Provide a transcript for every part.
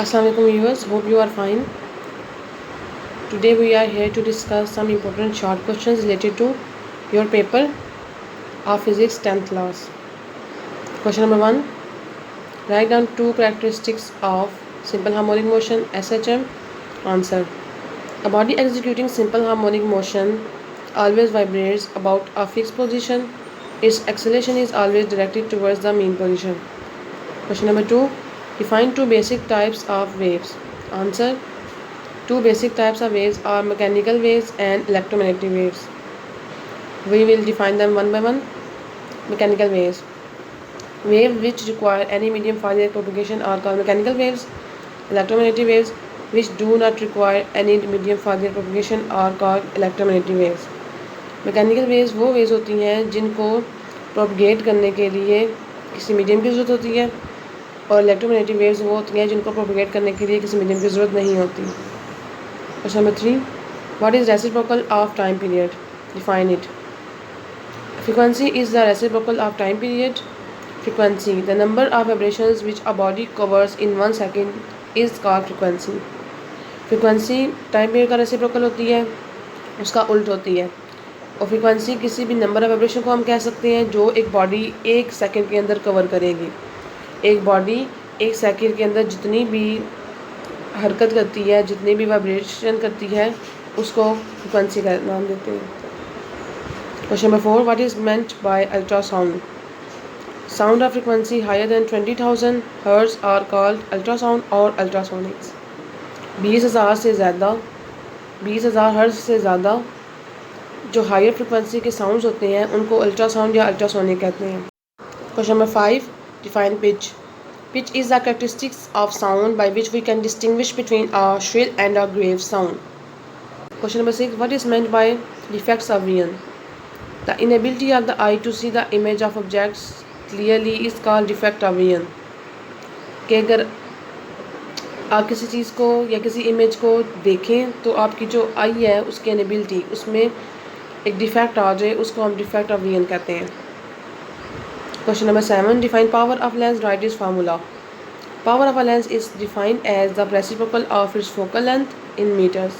Assalamualaikum viewers, hope you are fine. Today we are here to discuss some important short questions related to your paper of physics 10th class. Question number 1. Write down two characteristics of simple harmonic motion SHM. Answer. A body executing simple harmonic motion always vibrates about a fixed position. Its acceleration is always directed towards the mean position. Question number 2. Define two basic types of waves. Answer. Two basic types of waves are mechanical waves and electromagnetic waves. We will define them one by one. Mechanical waves. Waves which require any medium for their propagation are called mechanical waves. Electromagnetic waves which do not require any medium for their propagation are called electromagnetic waves. Mechanical waves वो waves होती हैं जिनको propagate करने के लिए किसी medium की ज़रूरत होती है, और इलेक्ट्रोमैग्नेटिक वेव्स वो होती हैं जिनको प्रोपगेट करने के लिए किसी मीडियम की ज़रूरत नहीं होती. Question number 3. What is reciprocal of time period? Define it. Frequency is the reciprocal of time period. Frequency, the number of vibrations which a body covers in 1 second is called frequency. Frequency time period का reciprocal होती है, उसका उल्ट होती है. और frequency किसी भी नंबर ऑफ वाइब्रेशन को हम कह सकते हैं जो एक बॉडी 1 सेकंड के अंदर कवर करेगी. एक बॉडी 1 सेकंड के अंदर जितनी भी हरकत करती है, जितनी भी वाइब्रेशन करती है, उसको फ्रीक्वेंसी का नाम देते हैं. Question number 4. What is meant by ultrasound? Sound of frequency higher than 20,000 hertz are called ultrasound और अल्ट्रासोनिक्स. 20,000 से ज़्यादा, 20,000 हर्ट्ज से ज़्यादा जो हायर फ्रिक्वेंसी के साउंड्स होते हैं उनको अल्ट्रासाउंड या अल्ट्रासोनिक कहते हैं. Question number 5. Define pitch. Pitch is the characteristics of sound by which we can distinguish between a shrill and a grave sound. Question number 6. What is meant by defects of vision? The inability of the eye to see the image of objects clearly is called defect of vision. कि अगर आप किसी चीज़ को या किसी image को देखें तो आपकी जो आई है उसकी इनएबिलिटी, उसमें एक डिफेक्ट आ जाए, उसको हम डिफेक्ट ऑफ विजन कहते हैं. Question number 7. Define power of lens. Write is formula. Power of a lens is defined as the reciprocal of its focal length in metres.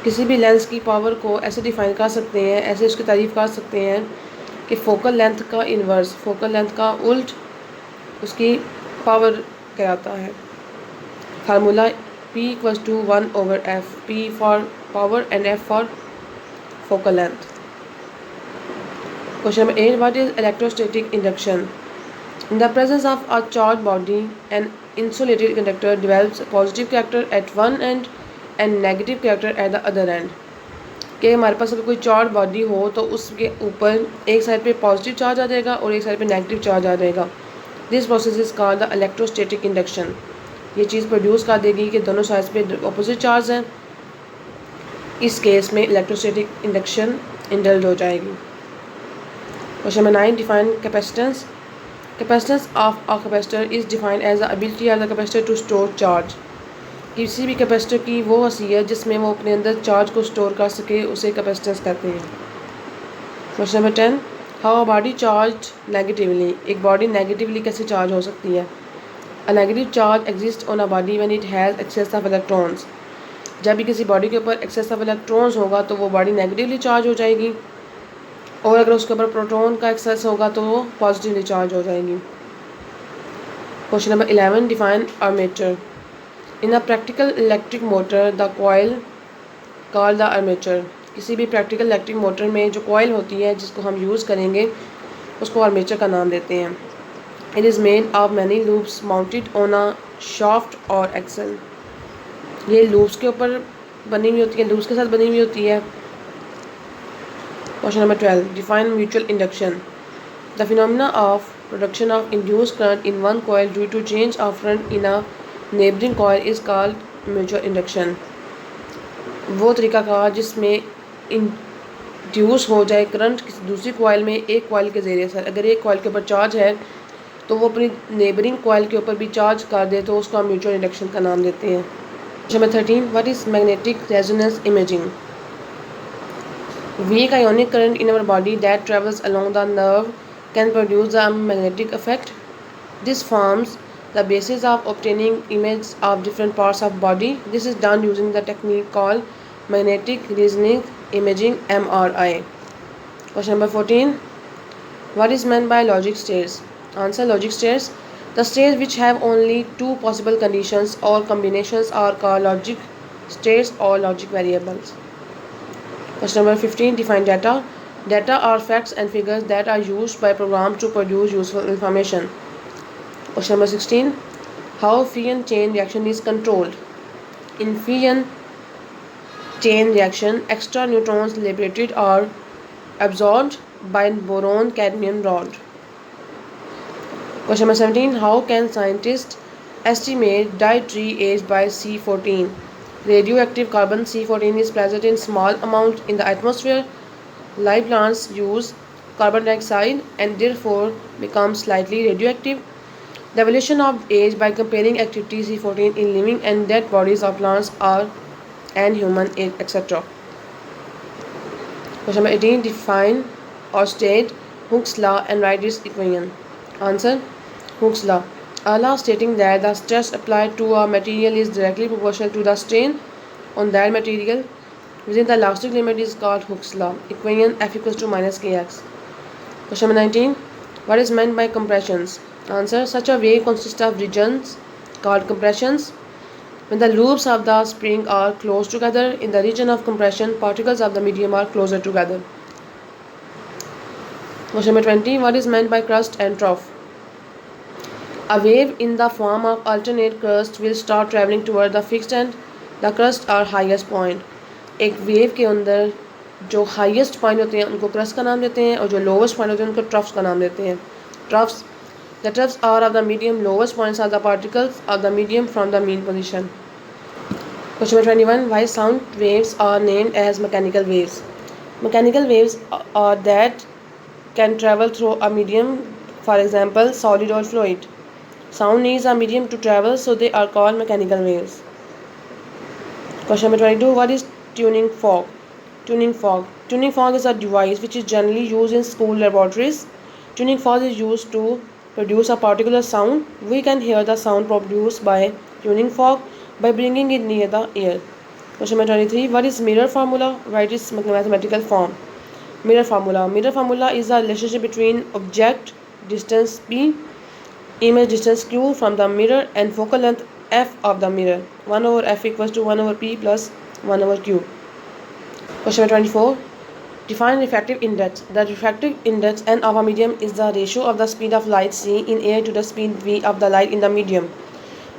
किसी भी लेंस की पावर को ऐसे डिफाइन कर सकते हैं, ऐसे उसकी तारीफ कर सकते हैं कि फोकल लेंथ का इन्वर्स, फोकल लेंथ का उल्ट उसकी पावर कहलाता है. Formula P = 1/f. P for power and F for focal length. Question number 8. What is electrostatic induction? In the presence of a charged body, an insulated conductor develops a positive character at one end and negative character at the other end. कि हमारे पास अगर कोई charge body हो तो उसके ऊपर एक side पे पॉजिटिव चार्ज आ जाएगा और एक साइड पे नेगेटिव चार्ज आ जाएगा. This process is called the electrostatic induction. ये चीज़ प्रोड्यूस कर देगी कि दोनों साइड्स पे अपोजिट चार्ज हैं. इस केस में इलेक्ट्रोस्टैटिक इंडक्शन इंडल्ज हो जाएगी. Question number 9. Define capacitance. Capacitance of a capacitor is defined as the ability of the capacitor to store charge. किसी भी कैपेसिटर की वो हैसियत जिसमें वो अपने अंदर चार्ज को स्टोर कर सके, उसे कैपेसिटेंस कहते हैं. Question number 10. How a body charge negatively. एक बॉडी नेगेटिवली कैसे चार्ज हो सकती है? A negative charge exist on a body when it has excess of electrons. जब भी किसी बॉडी के ऊपर एक्सेस ऑफ इलेक्ट्रॉन्स होगा तो वो बॉडी नेगेटिवली चार्ज हो जाएगी, और अगर उसके ऊपर प्रोटॉन का एक्सेस होगा तो वो पॉजिटिवली चार्ज हो जाएगी. Question number 11. Define armature. In a practical electric motor the coil called the armature. किसी भी प्रैक्टिकल इलेक्ट्रिक मोटर में जो कॉइल होती है जिसको हम यूज़ करेंगे उसको आर्मेचर का नाम देते हैं. It is made of many loops mounted on a shaft और एक्सल. ये लूप्स के ऊपर बनी हुई होती है, लूप्स के साथ बनी हुई होती है. Question number 12. Define mutual induction. The phenomena of production of induce current in one coil due to change of current in a neighbouring coil is called mutual induction. वो तरीकाकार जिसमें इंड्यूस हो जाए करंट किसी दूसरी कॉइल में एक coil के ज़रिए से. अगर एक कॉइल के ऊपर चार्ज है तो वो अपनी नेबरिंग कॉइल के ऊपर भी चार्ज कर दे तो उसको हम म्यूचुअल इंडक्शन का नाम देते हैं. Number 13. What is magnetic resonance imaging? Weak ionic current in our body that travels along the nerve can produce a magnetic effect. This forms the basis of obtaining images of different parts of body. This is done using the technique called magnetic resonance imaging (MRI). Question number 14. What is meant by logic states? Answer: logic states. The states which have only two possible conditions or combinations are called logic states or logic variables. Question number 15. Define data. Data are facts and figures that are used by programs to produce useful information. Question number 16. How fission chain reaction is controlled? In fission chain reaction, extra neutrons liberated are absorbed by boron cadmium rod. Question number 17. How can scientists estimate dietary age by C14? Radioactive carbon C14 is present in small amount in the atmosphere. Live plants use carbon dioxide and therefore become slightly radioactive. The evaluation of age by comparing activity C14 in living and dead bodies of plants and human, etc. Question number 18. Define or state Hooke's law and write its equation. Answer: Hooke's law. A law stating that the stress applied to a material is directly proportional to the strain on that material within the elastic limit is called Hooke's law. Equation F equals to minus kx. Question number 19. What is meant by compressions? Answer: such a wave consists of regions called compressions. When the loops of the spring are close together in the region of compression, particles of the medium are closer together. Question number 20. What is meant by crust and trough? A wave in the form of alternate crust will start traveling toward the fixed end, the crust or highest point. एक wave के अंदर जो highest point होते हैं उनको crust का नाम देते हैं और जो लोवेस्ट पॉइंट होते हैं उनको ट्रफ्स का नाम देते हैं. Troughs. The troughs are of the medium. Lowest points are the particles of the medium from the mean position. Question number 21. Why sound waves are named as mechanical waves? Mechanical waves are that can travel through a medium, for example, solid or fluid. Sound needs a medium to travel, so they are called mechanical waves. Question number 22. What is tuning fork? Tuning fork. Tuning fork is a device which is generally used in school laboratories. Tuning fork is used to produce a particular sound. We can hear the sound produced by tuning fork by bringing it near the ear. Question number 23. What is mirror formula? Write its mathematical form. Mirror formula. Mirror formula is a relationship between object distance p, image distance q from the mirror and focal length f of the mirror. 1 over f equals to 1 over p plus 1 over q. Question number 24. Define refractive index. The refractive index n of a medium is the ratio of the speed of light c in air to the speed v of the light in the medium.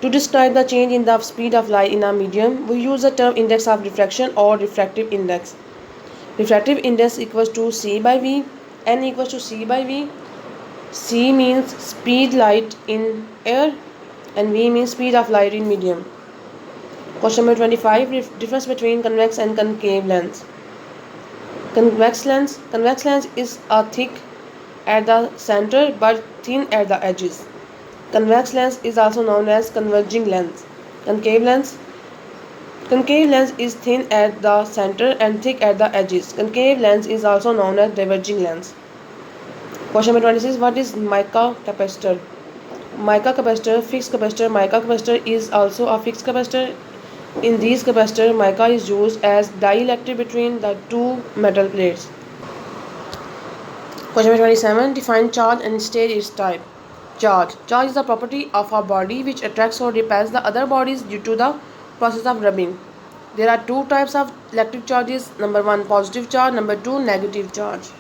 To describe the change in the speed of light in a medium, we use the term index of refraction or refractive index. Refractive index equals to c by v, n equals to c by v. C means speed light in air and v means speed of light in medium. Question number 25. Difference between convex and concave lens. Convex lens is a thick at the center but thin at the edges. Convex lens is also known as converging lens. Concave lens is thin at the center and thick at the edges. Concave lens is also known as diverging lens. Question number 26. What is mica capacitor? Mica capacitor, fixed capacitor. Mica capacitor is also a fixed capacitor. In these capacitors, mica is used as dielectric between the two metal plates. Question number 27. Define charge and state its type. Charge. Charge is the property of a body which attracts or repels the other bodies due to the process of rubbing. There are two types of electric charges. Number 1, positive charge. Number 2, negative charge.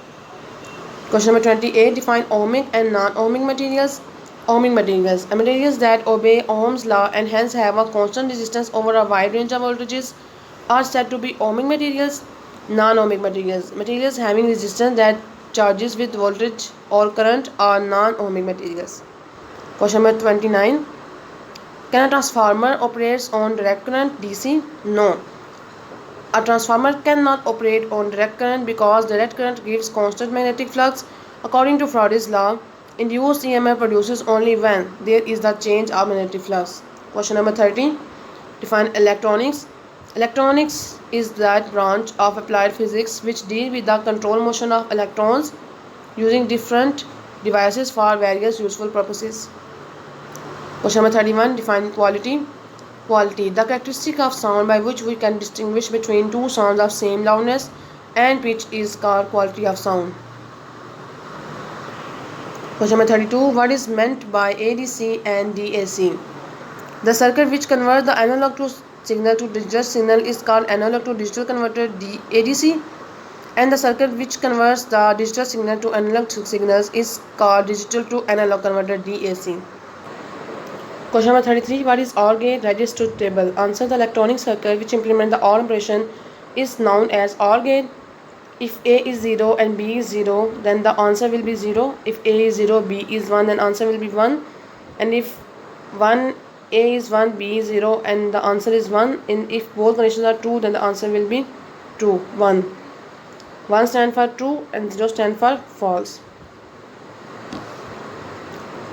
Question number 28. Define ohmic and non-ohmic materials. Ohmic materials are materials that obey Ohm's law and hence have a constant resistance over a wide range of voltages are said to be ohmic materials. Non-ohmic materials having resistance that charges with voltage or current are non-ohmic materials. Question number 29. Can a transformer operate on direct current DC? No. A transformer cannot operate on direct current because direct current gives constant magnetic flux. According to Faraday's law, induced EMF produces only when there is the change of magnetic flux. Question number 30. Define electronics. Electronics is that branch of applied physics which deal with the control motion of electrons using different devices for various useful purposes. Question number 31. Define quality. Quality. The characteristic of sound by which we can distinguish between two sounds of same loudness and pitch is called quality of sound. Question number 32. What is meant by ADC and DAC? The circuit which converts the analog to signal to digital signal is called analog to digital converter ADC, and the circuit which converts the digital signal to analog signals is called digital to analog converter DAC. Question number 33. What is OR gate register table? Answer. The electronic circuit which implements the OR operation is known as OR gate. If A is 0 and B is 0, then the answer will be 0. If A is 0, B is 1, then answer will be 1. And if 1, A is 1, B is 0, and the answer is 1. And if both conditions are true, then the answer will be true, 1. 1 stands for true and 0 stands for false.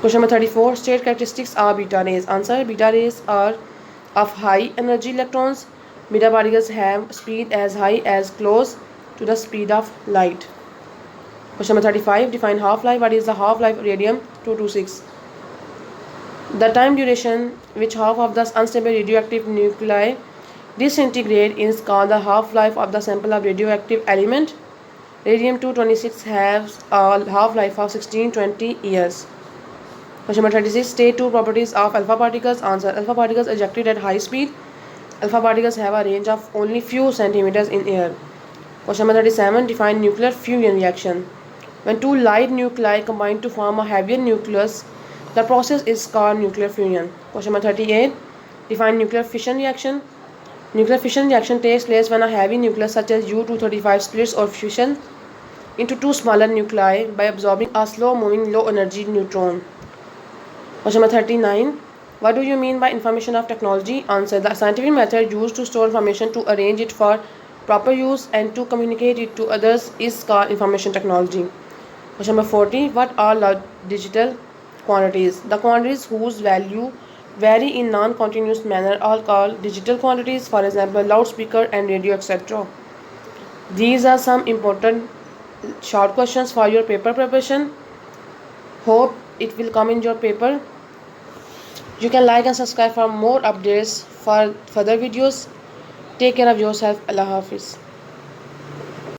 Question number 34. State characteristics of beta rays. Answer. Beta rays are of high energy electrons. Beta particles have speed as high as close to the speed of light. Question number 35. Define half-life. What is the half-life of radium-226? The time duration which half of the unstable radioactive nuclei disintegrate is called the half-life of the sample of radioactive element. Radium-226 has a half-life of 16-20 years. Question number 36. State two properties of alpha particles. Answer. Alpha particles ejected at high speed. Alpha particles have a range of only few centimeters in air. Question number 37. Define nuclear fusion reaction. When two light nuclei combine to form a heavier nucleus, the process is called nuclear fusion. Question number 38. Define nuclear fission reaction. Nuclear fission reaction takes place when a heavy nucleus such as U-235 splits or fusions into two smaller nuclei by absorbing a slow-moving, low-energy neutron. Question number 39. What do you mean by information of technology? Answer. The scientific method used to store information, to arrange it for proper use, and to communicate it to others is called information technology. Question number 40. What are digital quantities? The quantities whose value vary in non-continuous manner are called digital quantities. For example, loudspeaker and radio, etc. These are some important short questions for your paper preparation. Hope it will come in your paper. You can like and subscribe for more updates for further videos. Take care of yourself. Allah Hafiz.